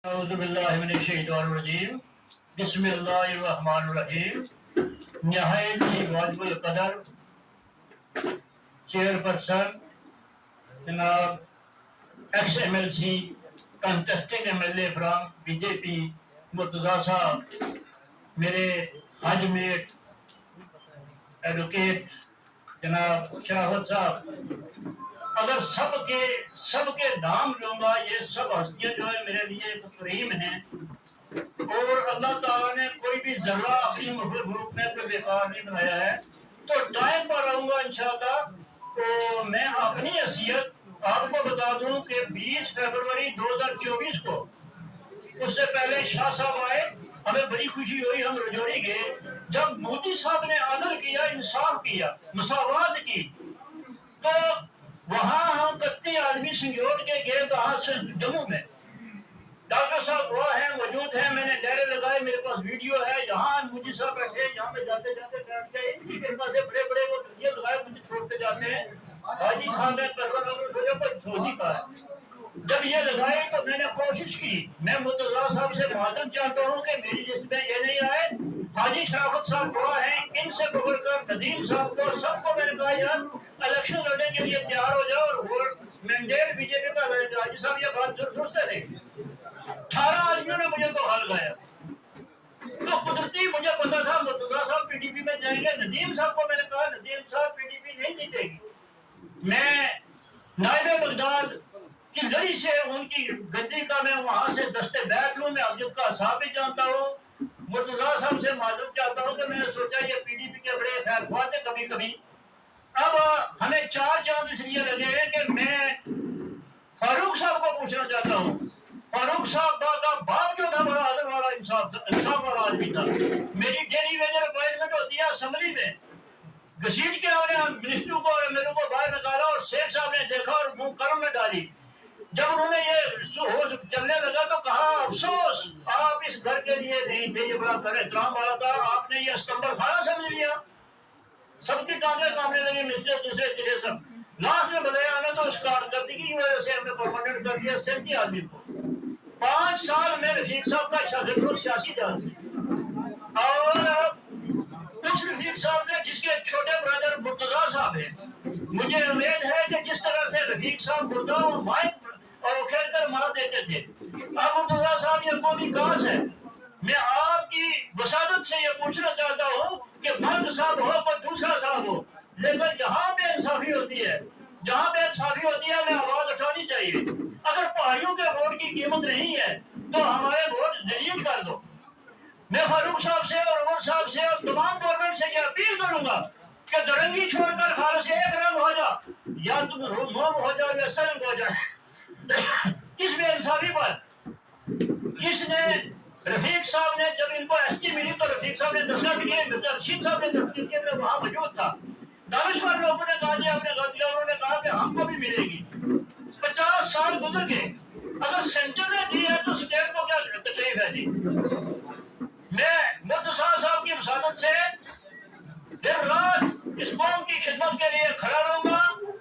औज़ुबिल्लाहिमिनश्शैतानिर्रजीम बिस्मिल्लाहिर्रहमानिर्रहीम। निहायत ही वाजिबुल कदर चेयरपर्सन जनाब x MLC contesting MLA from BJP Murtaza साहब, मेरे हज मेट एडवोकेट जनाब शराफत साहब, अगर सबके नाम लूंगा, ये सब हस्तियां जो है मेरे लिए करीम हैं और अल्लाह ताला ने कोई भी जर्रा अपनी मखलूक में तो बेकार नहीं बनाया है। तो टाइम पर आऊंगा इंशाअल्लाह। तो मैं अपनी हैसियत आपको बता दूं कि 20 फरवरी 2024 को, उससे पहले शाह साहब आए, हमें बड़ी खुशी हुई, हम रजौरी गए। जब मोदी साहब ने आदर किया, इंसाफ किया, मसावत की, तो वहां हम 31 आदमी संयोट के गए कहा से जम्मू में। डॉक्टर साहब हुआ है, मौजूद है, मैंने डेरे लगाए, मेरे पास वीडियो है। यहाँ मुझे सब बैठे, यहाँ पे जाते जाते बैठ गए, मेरे पास बड़े बड़े वो ये लगाए, मुझे छोड़ते जाते हैं। हाजी खान ने फौजी का है। जब ये लगाई तो मैंने कोशिश की, मैं मुर्तजा साहब से माजरत चाहता हूँ कि मेरी लिस्ट में ये नहीं आए। हाजी शराफत साहब हुआ है, इनसे पकड़कर नदीम साहब को, सबको मैंने कहा यार इलेक्शन लड़ने के लिए तैयार हो जाओ और वोट मैंडेट बीजेपी का हाजी साहब ये बात सोचते थे। 18 आदमियों ने मुझे तो हल गया। तो कुदरती मुझे पता था मुर्तजा साहब PDP में जाएंगे। नदीम साहब को मैंने कहा नदीम साहब PDP नहीं जीतेगी। मैं नायब बगदाद की लड़ी से उनकी गद्दी का मैं वहां से दस्ते बैठ लूं। मैं अब्दुल का साहब भी जानता हूँ, मुर्तजा साहब से मालूम चाहता हूँ कि मैंने सोचा ये PDP के बड़े फैसला थे कभी कभी। अब हमें 4 चांद इसलिए लगे हैं कि मैं फारूक साहब को पूछना चाहता हूँ। फारूक साहब का बाप जो था बड़ा आदर वाला इंसाफ वाला आदमी था। मेरी डेली वेजर अपॉइंटमेंट होती है असेंबली में, घसीट के हमने मिनिस्टर को और मेरे को बाहर निकाला और शेख साहब ने देखा और मुंह कर्म में डाली। जब उन्होंने ये होश चलने लगा तो कहा अफसोस आप इस घर के लिए नहीं थे, ये बड़ा घर एहतराम वाला था, आपने ये अस्तंबर खाना समझ लिया। सबकी टांगे कामने लगी, मिस्टर दूसरे तेरे सब। लास्ट में बताया हमें तो उस कारकर्दगी की वजह से हमने परमानेंट कर दिया 37 आदमी को। 5 साल में रफीक साहब का शागिर्द सियासी जान और उस रफीक साहब ने जिसके छोटे ब्रदर मुर्तजा साहब है, मुझे उम्मीद है कि जिस तरह से रफीक साहब मुर्दा और माइक और खेल कर मार देते थे, अब मुर्तजा साहब ये कौन काज है। मैं आपकी वसादत से ये पूछना चाहता हूँ कि मर्द साहब हो पर दूसरा साहब हो, लेकिन जहाँ पे इंसाफी होती है, जहाँ पे इंसाफी होती है, हमें आवाज उठानी चाहिए। अगर पहाड़ियों के वोट की कीमत नहीं है तो हमारे वोट डिलीट कर दो। मैं फारूक साहब से और उमर साहब से और तमाम गवर्नमेंट से ये अपील करूंगा कि दरंगी छोड़कर खाल से एक रंग हो जा, या तुम मोम हो जाओ या सरंग हो जाए। किस बेइंसाफी पर किसने रफीक साहब ने जब इनको ST मिली तो रफीक साहब ने दस्तखत किए, रशीद साहब ने दस्तखत किए, मैं वहां मौजूद था। दानिशवर लोगों ने कहा आपने गलती, उन्होंने कहा कि हमको भी मिलेगी। 50 साल गुजर गए, अगर सेंटर ने दी है तो स्टेट को क्या तकलीफ है जी। मैं मुर्तजा साहब की वसादत से दिन रात इस कौम की खिदमत के लिए खड़ा रहूंगा।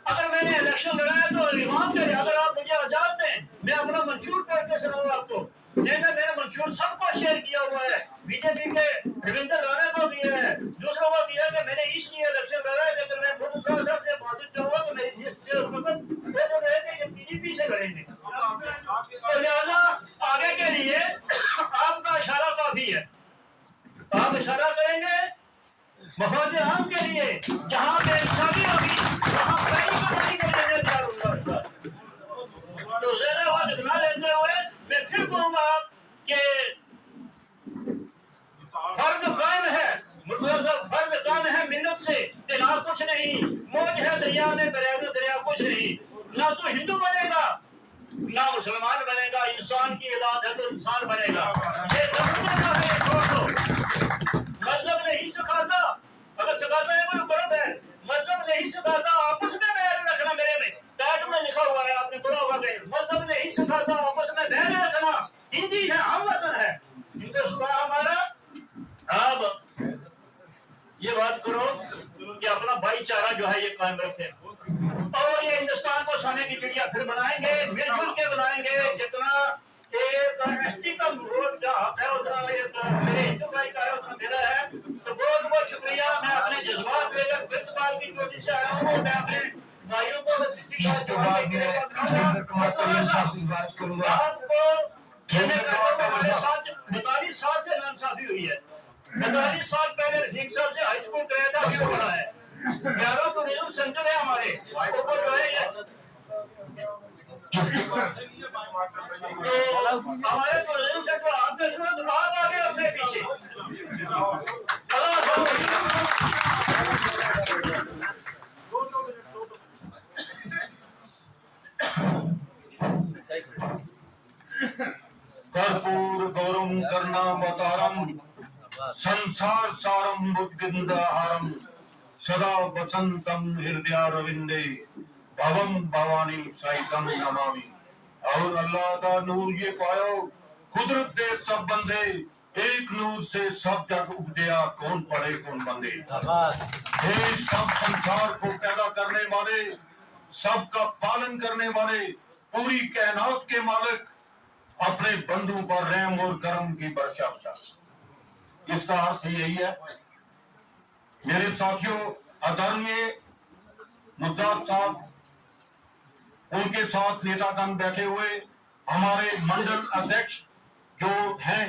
अगर मैंने इलेक्शन लड़ाया तो इमाम करें, अगर आप मुझे आजाद दें मैं अपना मंशूर पढ़ के सुनाऊंगा आपको। मैंने मंशूर सबको शेयर किया हुआ है, बीजेपी के रविंदर राणा को दिया है, दूसरों को दिया है। मैंने इसलिए इलेक्शन लड़ा है, लेकिन मैं मुर्तजा साहब से माजूद चाहूंगा तो मेरी PDP से लड़ेंगे। तो लिहाजा आगे के लिए आपका इशारा काफी है, आप इशारा करेंगे मफाद आम के लिए, जहाँ पे इंसाफी होगी वहाँ कहीं के लिए तैयार होगा। तो ज़रा बात ना लेते हुए मैं फिर कहूँगा कि फर्ज कायम है, मुर्तजा साहब फर्ज कायम है मिन्नत से, ना कुछ नहीं। मौज है दरिया में, दरिया कुछ नहीं। ना तो हिंदू बनेगा ना मुसलमान बनेगा, इंसान की औलाद है तो इंसान बनेगा। ये मतलब नहीं सिखाता, अगर सिखाता है कोई गलत है। मतलब नहीं सिखाता आपस में बैर रखना, मेरे में टैग में लिखा हुआ है, आपने पढ़ा होगा। मतलब नहीं सिखाता आपस में बैर रखना, हिंदी है, हम वतन है, हिंदुस्तान हमारा। अब ये बात करो कि अपना भाईचारा जो है ये कायम रखे और ये हिंदुस्तान को सोने की चिड़िया फिर बनाएंगे, मिलजुल के बनाएंगे। जितना एक से आया हूँ, मैं अपने भाइयों को इसके बाद मैं धीरेन्द्र कुमार कलीम साहब से बात करूंगा। आपको हमारे साथ 42 साल से नाइंसाफी हुई है। 42 साल पहले रफीक साहब से हाई स्कूल गया था, अभी पढ़ा है। 11 टूरिज्म सेंटर है हमारे ऊपर जो है ये। तो हमारे टूरिज्म सेंटर आपने सुना तो बात आ गया अपने पीछे। कर्पूर गौरम कर्णावतारम संसार सारम बुद्धिंदाहारम सदा वसंतम हृदयारविंदे भवम भवानी साइतम नमामि। और अल्लाह का नूर ये पायो, कुदरत दे सब बंदे, एक नूर से सब जग उपजया, कौन पढ़े कौन बंदे। हे सब संसार को पैदा करने वाले, सबका पालन करने वाले, पूरी कायनात के मालिक, अपने बंधु पर रहम और करम की वर्षा। इसका अर्थ यही है मेरे साथियों। आदरणीय मुद्दात साहब, उनके साथ नेतागण बैठे हुए, हमारे मंडल अध्यक्ष जो हैं,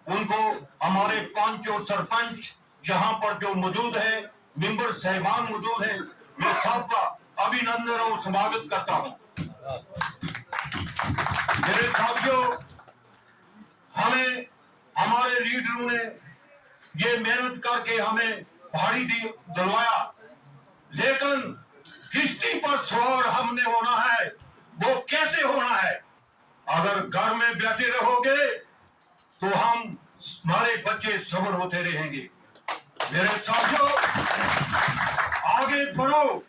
उनको हमारे पंच और सरपंच यहाँ पर जो मौजूद है, मेंबर साहिबान मौजूद हैं, मैं सबका अभिनंदन और स्वागत करता हूँ। मेरे साथियों, हमें हमारे लीडरों ने ये मेहनत करके हमें पहाड़ी दिलवाया, लेकिन किश्ती पर सवार हमने होना है। वो कैसे होना है? अगर घर में बैठे रहोगे तो हमारे बच्चे सबर होते रहेंगे। मेरे साथियों, आगे बढ़ो।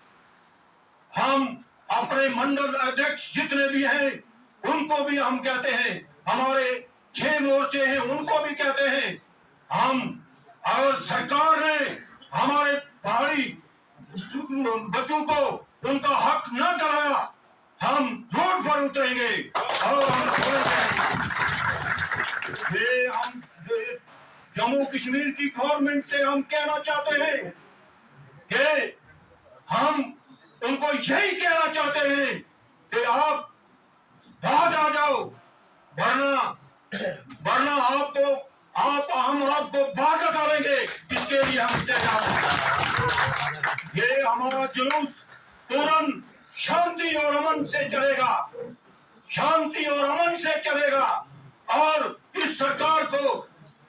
हम अपने मंडल अध्यक्ष जितने भी हैं, उनको भी हम कहते हैं, हमारे 6 मोर्चे हैं, उनको भी कहते हैं, हम और सरकार ने हमारे पहाड़ी बच्चों को उनका हक न दिलाया, हम रोड पर उतरेंगे और हम जम्मू कश्मीर की गवर्नमेंट से हम कहना चाहते हैं कि हम उनको यही कहना चाहते हैं कि आप बाहर आ जाओ, वरना हम आपको बाहर डालेंगे। इसके लिए हम तैयार हैं। ये हमारा जुलूस तुरंत शांति और अमन से चलेगा, शांति और अमन से चलेगा, और इस सरकार को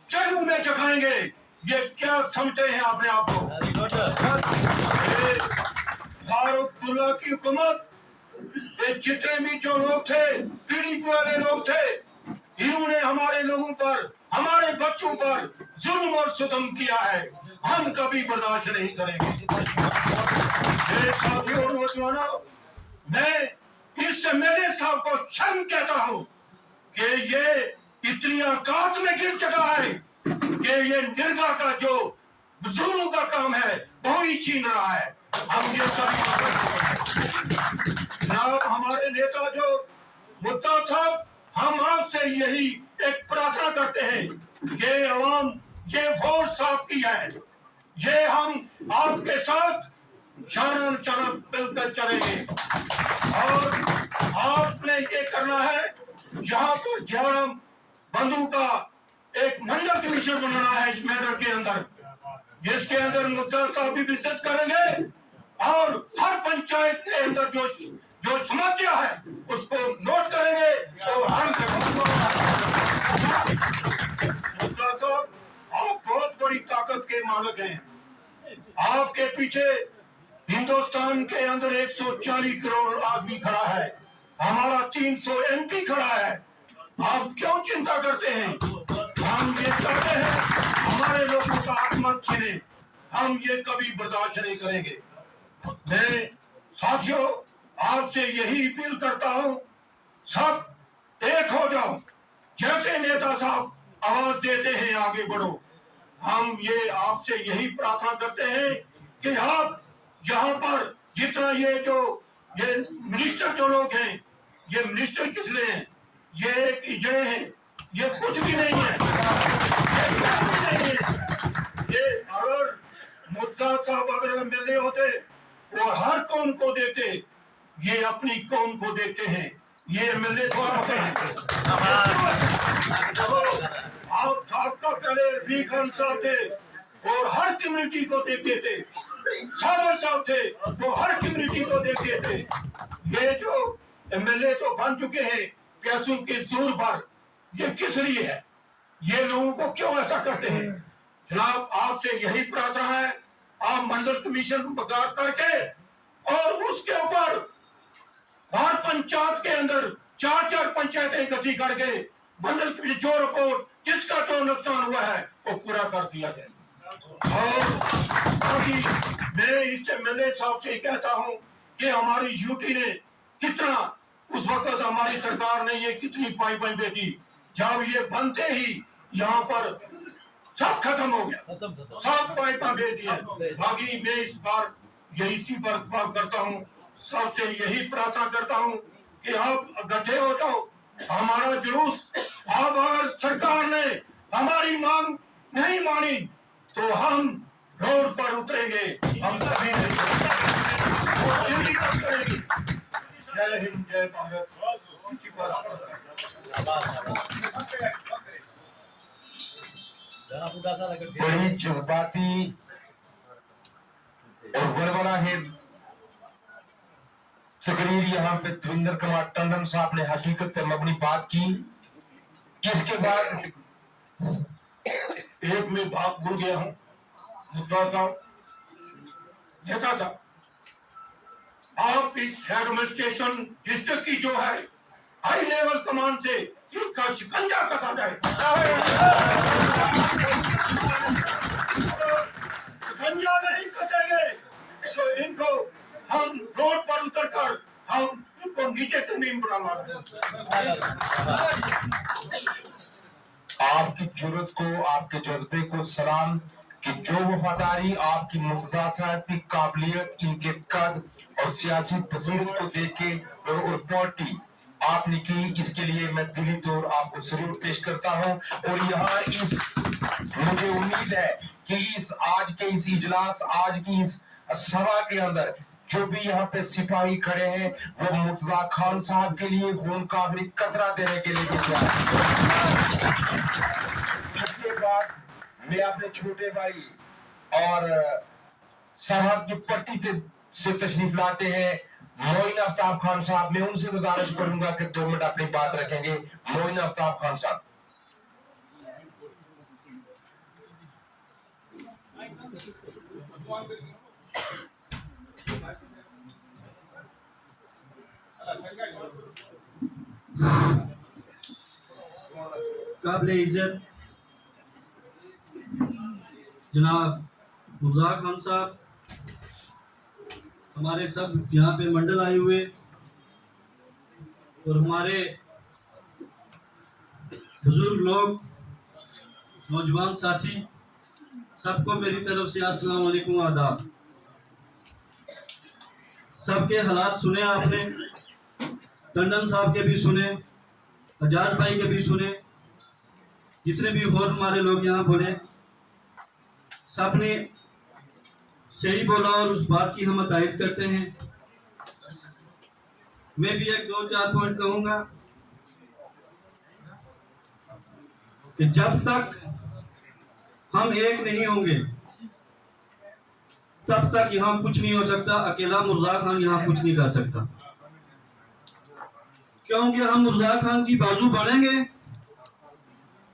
चलू में चखाएंगे। ये क्या समझते हैं अपने आप को? फारूकुल्लाह की हुकूमत, ये जितने भी जो लोग थे, पीड़ित वाले लोग थे, इन्होंने हमारे लोगों पर, हमारे बच्चों पर जुल्म और सितम किया है। हम कभी बर्दाश्त नहीं करेंगे। मेरे साथियों और नौजवानों, मैं इस मेरे साहब को शर्म कहता हूँ कि ये इतनी औकात में गिर चुका है कि ये निर्गा का जो बुजुर्गों का काम है वो ही छीन रहा है। हम ये सभी हमारे नेता जो मुद्दा साहब, हम आपसे यही एक प्रार्थना करते हैं कि अवाम ये वोट साफ की है, ये हम आपके साथ शान मिलकर चलेंगे। और आपने ये करना है, यहाँ पर 11 बंधु का एक मंडल कमीशन बनाना है इस मैदान के अंदर, जिसके अंदर मुद्दा साहब भी विजिट करेंगे और हर पंचायत के अंदर जो समस्या है उसको नोट करेंगे और हल मुद्दा साहब, आप बहुत बड़ी ताकत के मालिक हैं। आपके पीछे हिंदुस्तान के अंदर 140 करोड़ आदमी खड़ा है, हमारा 300 MP खड़ा है। आप क्यों चिंता करते हैं? हम ये चाहते हैं हमारे लोगों का हक मत छीने, हम ये कभी बर्दाश्त नहीं करेंगे। मैं साथियों आपसे यही अपील करता हूं, सब एक हो जाओ, जैसे नेता साहब आवाज देते हैं आगे बढ़ो। हम ये आपसे यही प्रार्थना करते हैं कि आप यहाँ पर जितना ये मिनिस्टर जो लोग हैं, ये मिनिस्टर किस लिए हैं? ये एक इजड़े हैं, ये कुछ भी नहीं है। ये अगर मुद्दा साहब अगर मिलने होते, और हर कौम को देते, ये अपनी कौम को देते हैं। ये एमएलए तो आप हैं। आप साहब पहले रफी खान साहब थे और हर कम्युनिटी को देते थे। साबर साहब थे वो हर कम्युनिटी को देते थे। ये जो एमएलए तो बन चुके हैं पैसों के जोर पर, ये किस लिए है? ये लोगों को क्यों ऐसा करते हैं? जनाब आपसे यही प्रार्थना है, आप मंडल कमीशन बगार करके और उसके ऊपर हर पंचायत के अंदर 4-4 पंचायतें इकट्ठी करके मंडल कमीशन जो रिपोर्ट जिसका जो नुकसान हुआ है वो पूरा कर दिया जाए। और बाकी मैं इस एमएलए साहब से कहता हूं कि हमारी यूटी ने कितना, उस वक्त हमारी सरकार ने ये कितनी पाइपें बेची, जब ये बनते ही यहाँ पर सब खत्म हो गया, सब पाइपें भेज दिए। बाकी मैं इस बार यही सी बात करता हूँ, सबसे यही प्रार्थना करता हूँ कि आप इकट्ठे हो जाओ, हमारा जुलूस। अब अगर सरकार ने हमारी मांग नहीं मानी तो हम रोड पर उतरेंगे, हम कभी नहीं करेंगे। जय हिंद, जय भारत। बड़ी जज्बाती और वर्बलाइज तकरीर यहाँ पे धर्मेंद्र कुमार टंडन साहब ने हकीकत पे मबनी बात की। इसके बाद एक में बात भूल गया हूँ, मुद्दा साहब, नेता साहब, आप इस एडमिनिस्ट्रेशन डिस्ट्रिक्ट की जो है हाई लेवल कमांड से इसका शिकंजा कसा जाए। शिकंजा नहीं कसेंगे तो इनको हम रोड पर उतरकर हम इनको नीचे से नहीं बुला मारेंगे। आपकी जुर्रत को, आपके जज्बे को सलाम कि जो वफादारी आपकी मुर्तजा साहब की काबिलियत, इनके कद और सियासी बसीरत को देख के और पार्टी आपने की, इसके लिए मैं दिली तौर आपको सल्यूट पेश करता हूं। और यहाँ मुझे उम्मीद है कि आज के इस इजलास, आज की इस सभा के अंदर जो भी यहाँ पे सिपाही खड़े हैं वो मुर्तजा खान साहब के लिए खून का आखिरी कतरा देने के लिए इसके बाद मैं अपने छोटे भाई और सभा की पट्टी से तशरीफ लाते हैं मोइन आफ्ताब खान साहब। मैं उनसे गुजारिश करूंगा कि 2 मिनट अपनी बात रखेंगे। मोइन आफ्ताब खान साहब। काबिल इज्जत जनाब मुर्तजा खान साहब, हमारे सब यहाँ पे मंडल आए हुए और हमारे बुजुर्ग लोग, नौजवान साथी, सबको मेरी तरफ से अस्सलाम वालेकुम, आदाब। सबके हालात सुने आपने, टंडन साहब के भी सुने, एजाज भाई के भी सुने, जितने भी और हमारे लोग यहाँ बोले, सबने सही बोला और उस बात की हम तायद करते हैं। मैं भी 1-2-4 पॉइंट कहूंगा कि जब तक हम एक नहीं होंगे तब तक यहाँ कुछ नहीं हो सकता। अकेला मुर्तजा खान यहाँ कुछ नहीं कर सकता, क्योंकि हम मुर्तजा खान की बाजू बनेंगे,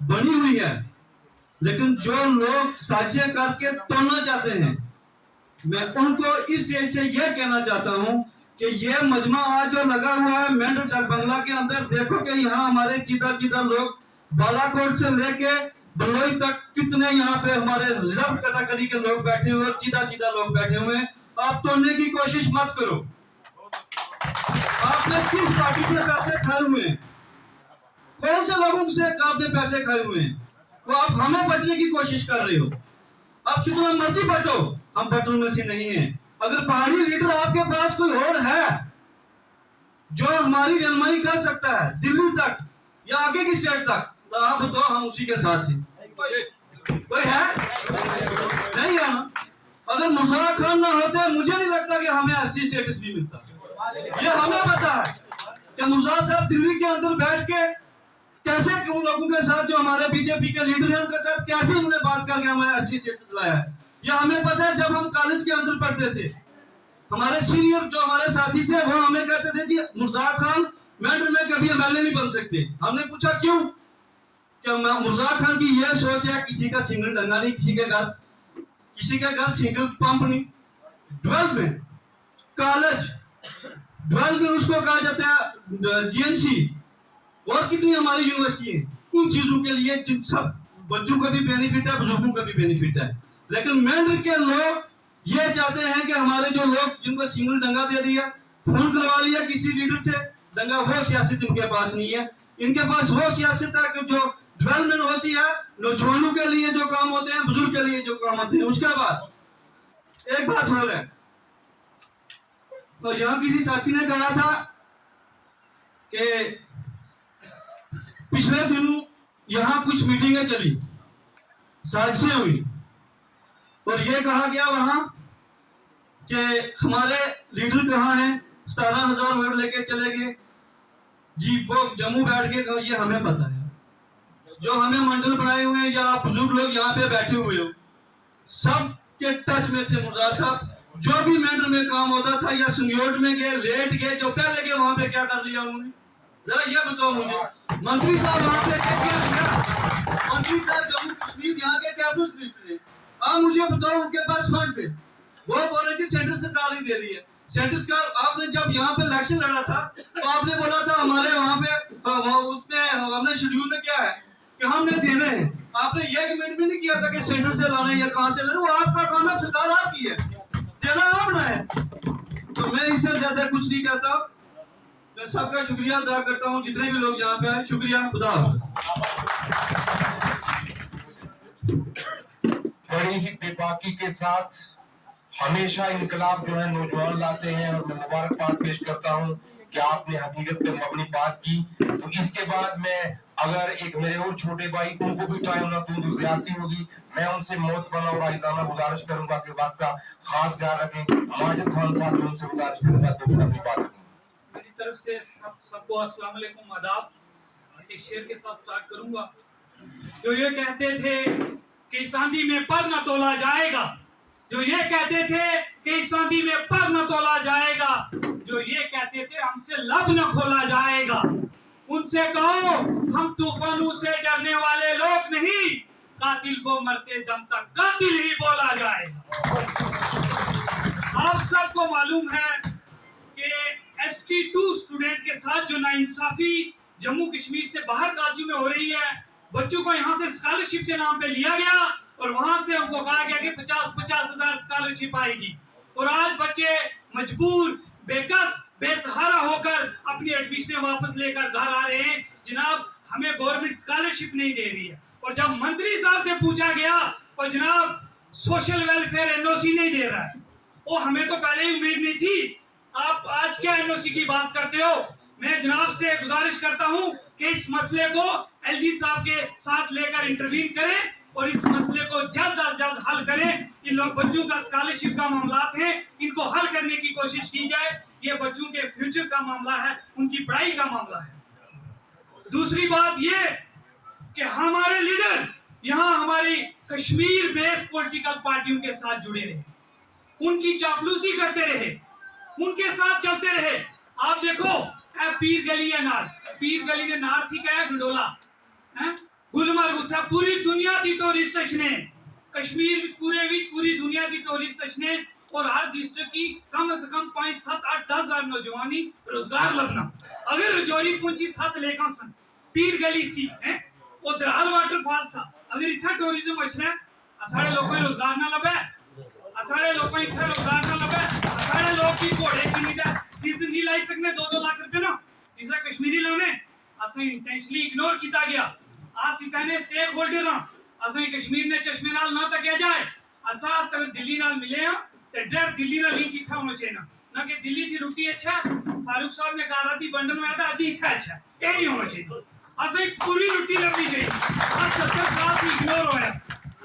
बनी हुई है, लेकिन जो लोग साजिशें करके तोड़ना चाहते हैं, मैं उनको इस स्टेज से यह कहना चाहता हूं कि यह मजमा आज जो लगा हुआ है मेंढर डाक बंगला के अंदर, देखो कि यहाँ हमारे चीदा लोग बालाकोट से लेके बलोई तक कितने यहाँ पे हमारे रिजर्व कैटेगरी के लोग बैठे हुए, चीदा लोग बैठे हुए हैं। आप तोड़ने की कोशिश मत करो। आपने किस पार्टी से पैसे खाए हुए हैं, कौन से लोगों से आपने पैसे खाए हुए हैं, वो आप हमें बचने की कोशिश कर रहे हो। आप कितना मर्जी बटो, हम बटों में से नहीं है। अगर पहाड़ी लीडर आपके पास कोई और है जो हमारी रहनुमाई कर सकता है दिल्ली तक या आगे की स्टेट तक, तो आप बताओ, हम उसी के साथ हैं। कोई है? नहीं है ना। अगर मुर्तजा खान ना होते मुझे नहीं लगता कि हमें एसटी स्टेटस भी मिलता। ये हमें पता है कि मुर्तजा साहब दिल्ली के अंदर बैठ के कैसे उन लोगों के साथ जो हमारे बीजेपी के लीडर हैं उनके साथ कैसे उन्होंने बात करके हमें एसटी स्टेटस दिलाया है। ये हमें पता है। जब हम कॉलेज के अंदर पढ़ते थे, हमारे सीनियर जो हमारे साथी थे वो हमें कहते थे कि मुर्तजा खान मेंढर में कभी एमएलए नहीं बन सकते। हमने पूछा क्यों? क्या मुर्तजा खान की यह सोच है किसी का सिंगल डंगा नहीं, किसी के घर सिंगल पंप नहीं। 12 में कॉलेज, 12 में उसको कहा जाता है जीएमसी, और कितनी हमारी यूनिवर्सिटी है। इन चीजों के लिए सब बच्चों का भी बेनिफिट है, बुजुर्गों का भी बेनिफिट है। लेकिन मेंढर के लोग ये चाहते हैं कि हमारे जो लोग जिनको सिंगल डंगा दे दिया, फोन करवा लिया किसी लीडर से डंगा, वो सियासत इनके पास नहीं है। इनके पास वो सियासत है कि जो डेवलपमेंट होती है नौजवानों के लिए जो काम होते हैं, बुजुर्ग के लिए जो काम होते हैं। उसके बाद एक बात हो रहा है, तो यहाँ किसी साथी ने कहा था कि पिछले दिनों यहाँ कुछ मीटिंगें चली, साजिशें हुई, और ये कहा गया वहां कि हमारे लीडर कहाँ हैं, 17,000 वोट लेके चले गए जी। वो जम्मू बैठ के, ये हमें पता है। जो हमें मंडल बनाए हुए हैं या आप बुजुर्ग लोग यहाँ पे बैठे हुए हो, सब के टच में थे मुर्तजा साहब। जो भी मेंढर में काम होता था या सुनियोट में गए, लेट गए, जो पहले गए वहां पे क्या कर लिया उन्होंने, जरा ये बताओ मुझे। मंत्री साहब वहां पे क्या किया? मंत्री साहब जम्मू कश्मीर यहाँ के कैबिनेट मिनिस्टर हैं। आप मुझे बताओ उनके पास फंड से, वो बोल रहे थे सेंटर सरकार ही दे रही है। सेंटर सरकार, आपने जब यहाँ पे इलेक्शन लड़ा था तो आपने बोला था हमारे वहाँ पे उसमें हमने शेड्यूल में क्या है कि हमने देने हैं। आपने ये कमेंट भी नहीं किया था कि सेंटर से लाने या कहां से लाने, वो आपका काम है, सरकार आपकी है, देना आपने है। तो मैं इससे ज्यादा कुछ नहीं कहता। मैं सबका शुक्रिया अदा करता हूँ, जितने भी लोग यहाँ पे आए, शुक्रिया। खुदा बड़ी ही बेबाकी के साथ हमेशा इनकलाब जो है नौजवान लाते हैं, और मैं मुबारकबाद पेश करता हूँ कि आपने हकीकत पे मबनी बात की। तो इसके बाद मैं अगर एक मेरे और छोटे भाई, उनको भी टाइम ना दूं तो ज्यादती होगी। मैं उनसे मोहतबना और आइजाना गुजारिश करूंगा कि वक्त का खास ख्याल रखें। माजिद खान साहब भी उनसे गुजारिश करूंगा तो भी अपनी बात करें। मेरी तरफ से सबको अस्सलाम वालेकुम, आदाब। एक शेर के साथ स्टार्ट करूंगा। जो ये कहते थे कि इस आंधी में पर न तोला जाएगा, जो ये कहते थे कि इस आंधी में पर न तोला जाएगा, जो ये कहते थे हमसे लब न खोला जाएगा, उनसे कहो हम तूफानों से डरने वाले लोग नहीं, कातिल को मरते दम तक कातिल ही बोला जाएगा। आप सबको मालूम है कि ST2 स्टूडेंट के साथ जो नाइंसाफी जम्मू कश्मीर से बाहर कॉलेजों में हो रही है, बच्चों को यहाँ से स्कॉलरशिप के नाम पे लिया गया और वहां से उनको कहा गया कि 50-50 हजार स्कॉलरशिप आएगी, और आज बच्चे मजबूर, बेकस, बेसहारा होकर अपनी एडमिशन वापस लेकर घर आ रहे हैं। जनाब हमें गवर्नमेंट स्कॉलरशिप नहीं दे रही है। और जब मंत्री साहब से पूछा गया और जनाब सोशल वेलफेयर NOC नहीं दे रहा है, वो हमें तो पहले ही उम्मीद नहीं थी। आप आज क्या NOC की बात करते हो? मैं जनाब से गुजारिश करता हूं कि इस मसले को LG साहब के साथ लेकर इंटरवीन करें और इस मसले को जल्द अज जल्द हल करें। इन लोग बच्चों का स्कॉलरशिप का मामला है, इनको हल करने की कोशिश की जाए। ये बच्चों के फ्यूचर का मामला है, उनकी पढ़ाई का मामला है। दूसरी बात ये कि हमारे लीडर यहाँ हमारी कश्मीर बेस्ड पॉलिटिकल पार्टियों के साथ जुड़े रहे, उनकी चापलूसी करते रहे, उनके साथ चलते रहे। आप देखो पीर गली है नार, पीर गली के नार थी क्या है गंडोला है, गुलमर्ग उठा, पूरी दुनिया की टूरिस्ट स्टेशन है कश्मीर, पूरी दुनिया की टूरिस्ट स्टेशन है, और हर डिस्ट्रिक्ट की कम से कम 5, 7, 8, 10 हजार नौजवानी रोजगार लगना। अगर रजौरी पुंछी 7 लेखा सन पीर गली सी है और दराल वाटरफॉल सा, अगर इतना टूरिज्म अच्छा है, सारे लोगों को रोजगार ना लगे, सारे लोगों को इतना रोजगार ना लगे, सारे लोग की घोड़े की सीजन नहीं लाई सकने 2-2 लाख रुपए ना, जिसका कश्मीरी लोने असें इंटेंशनली इग्नोर किया गया। आज सिताने स्टेक होल्डर ना असें कश्मीर ने चश्मे नाल ना तकिया जाए, असा अगर दिल्ली नाल मिले हैं ते डर दिल्ली नाल लिंक इतना होना चाहिए ना कि दिल्ली की रोटी अच्छा, फारूक साहब ने कहा राती बंडन में आधा आधी इतना अच्छा, ये नहीं होना चाहिए। असें पूरी रोटी लभनी चाहिए। आज 70 साल से इग्नोर होया,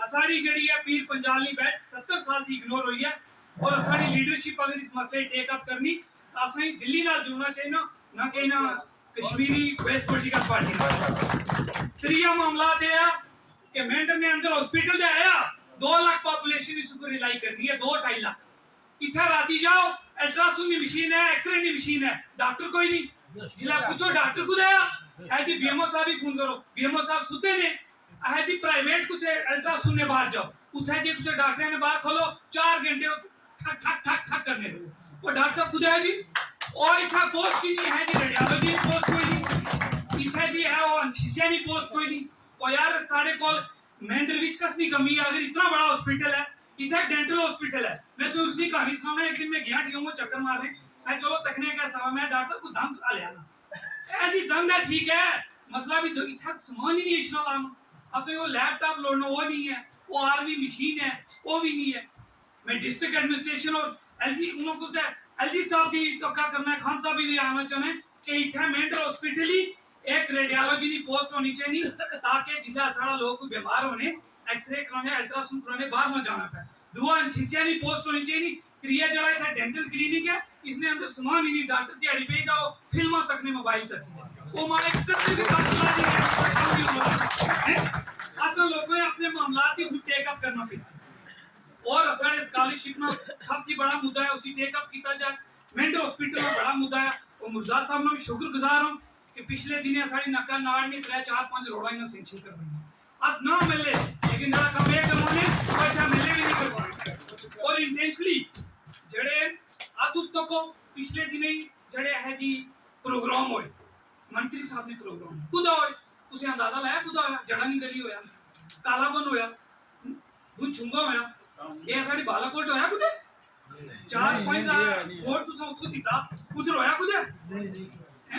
साड़ी जड़ी है पीर पंजाली बैठ 70 साल थी इग्नोर हुई है और सारी लीडरशिप अगर इस मसले टेक अप करनी असें दिल्ली नाल जुड़ना चाहिए ना कहीं ना कश्मीरी बेस पॉलिटिकल पार्टी। त्रिया मामला है कि मेंढर ने अंदर हॉस्पिटल दे आया 2 लाख पॉपुलेशन इस ऊपर रिलाई करनी है 2-2.5 लाख इतना राती जाओ अल्ट्रासाउंड की मशीन है एक्सरे की मशीन है डॉक्टर कोई नहीं जिला पूछो डॉक्टर को दया है जी बीएमओ साहब ही फोन करो बीएमओ साहब सुते ने है जी प्राइवेट को से अल्ट्रासाउंड ने बाहर जाओ उठे जी कुछ डॉक्टर ने बाहर खोलो 4 घंटे ठक ठक ठक ठक करने दो वो डॉक्टर साहब को दया जी और इतना पोस्ट ही नहीं है जी रेडियोलॉजी पोस्ट कोई नहीं इतना जी है वो एनेस्थीसिया की पोस्ट कोई नहीं और यार साढ़े कोल मेंढर विच कसनी कमी है अगर इतना बड़ा हॉस्पिटल है इतना डेंटल हॉस्पिटल है मैं सोच उसकी कहानी सुना एक दिन मैं गया ठीक हूँ चक्कर मारने मैं चलो तकने का सवाल मैं डॉक्टर साहब को दंद आ लिया ऐसी दंद है ठीक है मसला भी इतना सामान ही नहीं है इतना काम असल वो लैपटॉप लोड़ना वो नहीं है वो आर्मी मशीन है वो भी नहीं है मैं डिस्ट्रिक्ट एडमिनिस्ट्रेशन और एलजी उन लोगों को एलजी साहब की तो क्या करना है खान साहब भी नहीं आना चाहते कि इतना मेंटल हॉस्पिटल ही एक रेडियोलॉजी की पोस्ट होनी चाहिए ताकि जिला सारा लोग बीमार होने एक्सरे कराने अल्ट्रासाउंड कराने बाहर में जाना पाए दुआ एनेस्थीसिया की पोस्ट होनी चाहिए क्रिया जड़ा था डेंटल क्लिनिक है इसने अंदर सामान ही नहीं डॉक्टर दिहाड़ी पे जाओ फिल्मा तक ने मोबाइल तक वो मारे कतई भी बात है असल लोगों ने अपने मामला की खुद टेक अप करना पैसे और सारे स्कॉलरशिप में सबसे बड़ा मुद्दा है उसी टेक अप किया जाए मेंटल हॉस्पिटल में बड़ा मुद्दा है और मुर्जा साहब ने भी शुक्रगुजार हूं कि पिछले दिन सारी नक्का नाड़ ने 3-4-5 रोड़ा में सेंशन कर रही अस ना मिले लेकिन जरा कम एक करवाने और जरा मिले भी नहीं करवाने और इंटेंशनली जड़े आतुस्तों को पिछले दिन ही जड़े है जी प्रोग्राम होए मंत्री साहब ने प्रोग्राम खुदा होए उसे अंदाजा लाया खुदा होया जड़ा नहीं गली होया कालाबन होया भूत चुंगा होया ये साड़ी बालाकोट होया कुछ 4-5 वोट तुसा उठो दिता उधर होया कुछ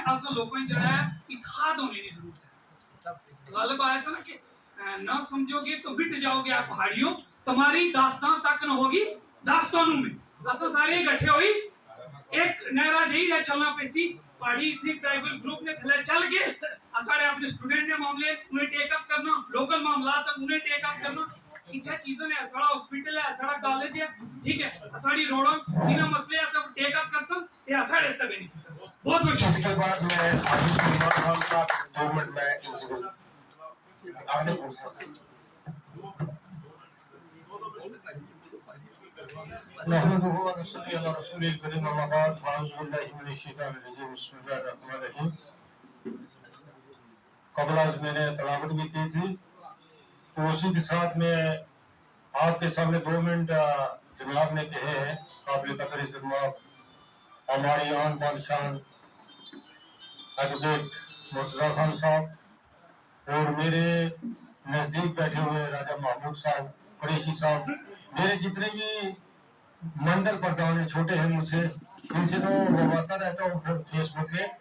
असल लोगों जड़ा है इत्तेहाद होने की जरूरत है गलत ऐसा ना कि न समझोगे तो बिट जाओगे आप पहाड़ियों तुम्हारी दास्तान तक न होगी दास्तानों में असल सारे इकट्ठे हुई एक नहरा दे ही चलना पैसी पहाड़ी थी ट्राइबल ग्रुप ने थले चल के सारे अपने स्टूडेंट ने मामले उन्हें टेक अप करना लोकल मामला तक उन्हें टेक अप करना इतना चीजें है सारा हॉस्पिटल है सारा कॉलेज है ठीक है सारी रोड बिना मसले सब टेक अप कर सक ये सारे इसका बेनिफिट बहुत बहुत इसके बाद मैं आयुष कुमार खान का 2 मिनट में इंटरव्यू आपने नहमदुहु व नसल्ली अला रसूलिल करीम अम्मा बाद अऊज़ु बिल्लाहि मिनश शैतानिर रजीम बिस्मिल्लाहिर रहमानिर रहीम कबल आज मैंने तलावत भी की थी तो उसी के साथ में आपके सामने 2 मिनट जनाब ने कहे हैं काबिल कदर इज़्ज़त हमारी आन बादशाह एडवोकेट मुर्तजा खान साहब और मेरे नजदीक बैठे हुए राजा महमूद साहब कुरैशी साहब मेरे जितने भी मंडल प्रधान छोटे हैं मुझसे इनसे तो वास्ता रहता हूँ फेसबुक पे